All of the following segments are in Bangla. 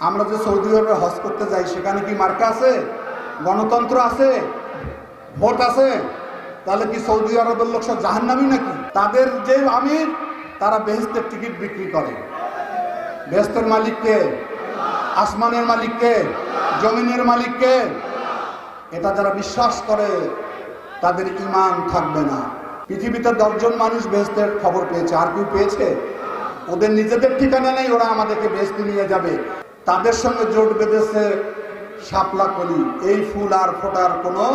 আমরা যে সৌদি আরবে হজ করতে যাই সেখানে কি মার্কা আছে, গণতন্ত্র আছে, ভোট আছে? তাহলে কি সৌদি আরবের লোক সব জাহান্নামী নাকি? তাদের যে আমির তারা বেহেশতের টিকিট বিক্রি করে। বেহেশতের মালিককে, আসমানের মালিককে, জমিনের মালিককে। এটা যারা বিশ্বাস করে তাদের ঈমান থাকবে না। পৃথিবীতে 10 জন মানুষ বেহেশতের খবর পেয়েছে, আর কেউ পেয়েছে? ওদের নিজেদের ঠিকানা নেই, ওরা আমাদেরকে বেহেশতে নিয়ে যাবে। তাদের সঙ্গে জোট বেঁধেছে শাপলা কলি। এই ফুল আর ফোটার কোনো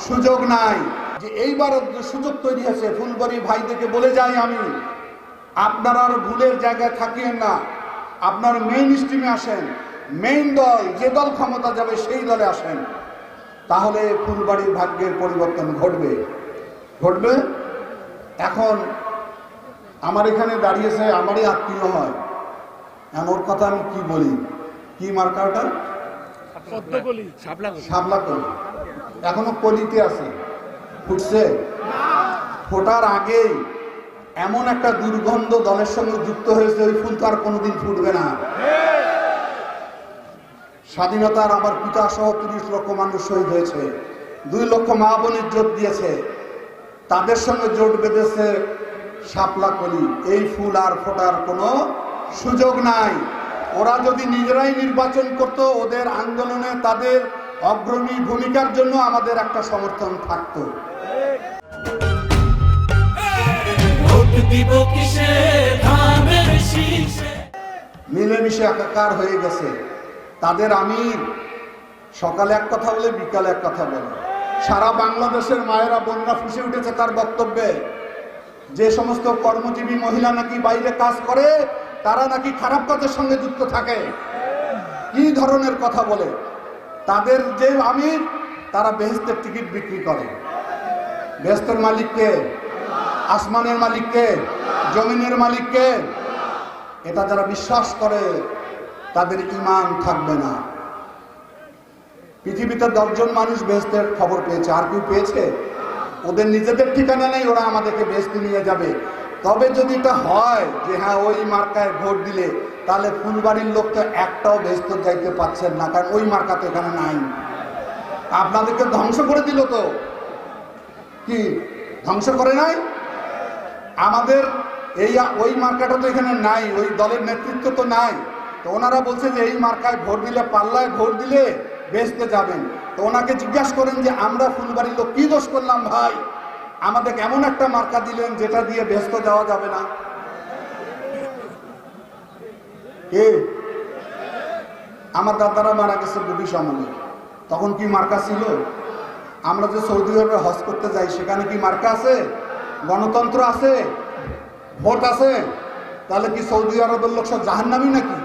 সুযোগ নাই। যে এইবার সুযোগ তৈরি হয়েছে, ফুলবাড়ি ভাইদেরকে বলে যাই আমি, আপনারা আর ভুলের জায়গায় থাকিয়েন না। আপনার মেইন স্ট্রিমে আসেন, মেইন দল যে দল ক্ষমতা যাবে সেই দলে আসেন, তাহলে ফুলবাড়ির ভাগ্যের পরিবর্তন ঘটবে। এখন আমার এখানে দাঁড়িয়েছে, আমারই আত্মীয় হয়, এমন কথা আমি কি বলি? কি মার্কাটা? শাপলা কলি। এখনো কলিতে আছে, ফুটছে? ফোটার আগেই এমন একটা দুর্গন্ধ দলের সঙ্গে যুক্ত হয়েছে, ওই ফুল তো আর কোনোদিন ফুটবে না। স্বাধীনতার আমার পিতা সহ 30 লক্ষ মানুষ শহীদ হয়েছে, 2 লক্ষ মা বোনের জোট দিয়েছে। তাদের সঙ্গে জোট বেঁধেছে শাপলা কলি। এই ফুল আর ফোটার কোনো সুযোগ নাই। ওরা যদি নিজেরাই নির্বাচন করত, ওদের আন্দোলনে তাদের অগ্রণী ভূমিকার জন্য আমাদের একটা সমর্থন থাকতো। মিলেমিশে একাকার হয়ে গেছে। তাদের আমির সকালে এক কথা বলে, বিকালে এক কথা বলে। সারা বাংলাদেশের মায়েরা বোনরা ফুঁসে উঠেছে তার বক্তব্যে। যে সমস্ত কর্মজীবী মহিলা নাকি বাইরে কাজ করে, তারা নাকি খারাপ কাজের সঙ্গে যুক্ত থাকে। কি ধরনের কথা বলে? তাদের যে আমির তারা বেহেশতের টিকিট বিক্রি করে। বেহেশতের মালিককে, আসমানের মালিককে, জমিনের মালিককে। এটা যারা বিশ্বাস করে তাদের ঈমান থাকবে না। পৃথিবীতে 10 জন মানুষ বেহেশতের খবর পেয়েছে, আর কেউ পেয়েছে? ওদের নিজেদের ঠিকানা নেই, ওরা আমাদেরকে বেহেশতে নিয়ে যাবে। তবে যদি এটা হয় যে হ্যাঁ ওই মার্কায় ভোট দিলে, তাহলে ফুলবাড়ির লোক তো একটাও বেহেশতে যাইতে পারছেন না, কারণ ওই মার্কা তো এখানে নাই। আপনাদেরকে ধ্বংস করে দিল তো। কি ধ্বংস করে নাই? আমাদের এই ওই মার্কাটা তো এখানে নাই, ওই দলের নেতৃত্ব তো নাই। তো ওনারা বলছে যে এই মার্কায় ভোট দিলে, পাল্লায় ভোট দিলে বেহেশতে যাবেন। তো ওনাকে জিজ্ঞাসা করেন যে আমরা ফুলবাড়ির লোক কি দোষ করলাম ভাই, আমাদের এমন একটা মার্কা দিলেন যেটা দিয়ে বেহেশতে যাওয়া যাবে না? কে? আমার দাদারা মারা গেছে ব্রিটিশ আমলে, তখন কি মার্কা ছিল? আমরা যে সৌদি আরবে হজ করতে যাই সেখানে কি মার্কা আছে, গণতন্ত্র আছে, ভোট আছে? তাহলে কি সৌদি আরবের লোক সব জাহান্নামী নাকি?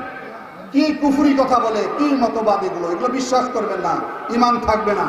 কি কুফরি কথা বলে, কি মতবাদ এগুলো? এগুলো বিশ্বাস করবেন না, ঈমান থাকবে না।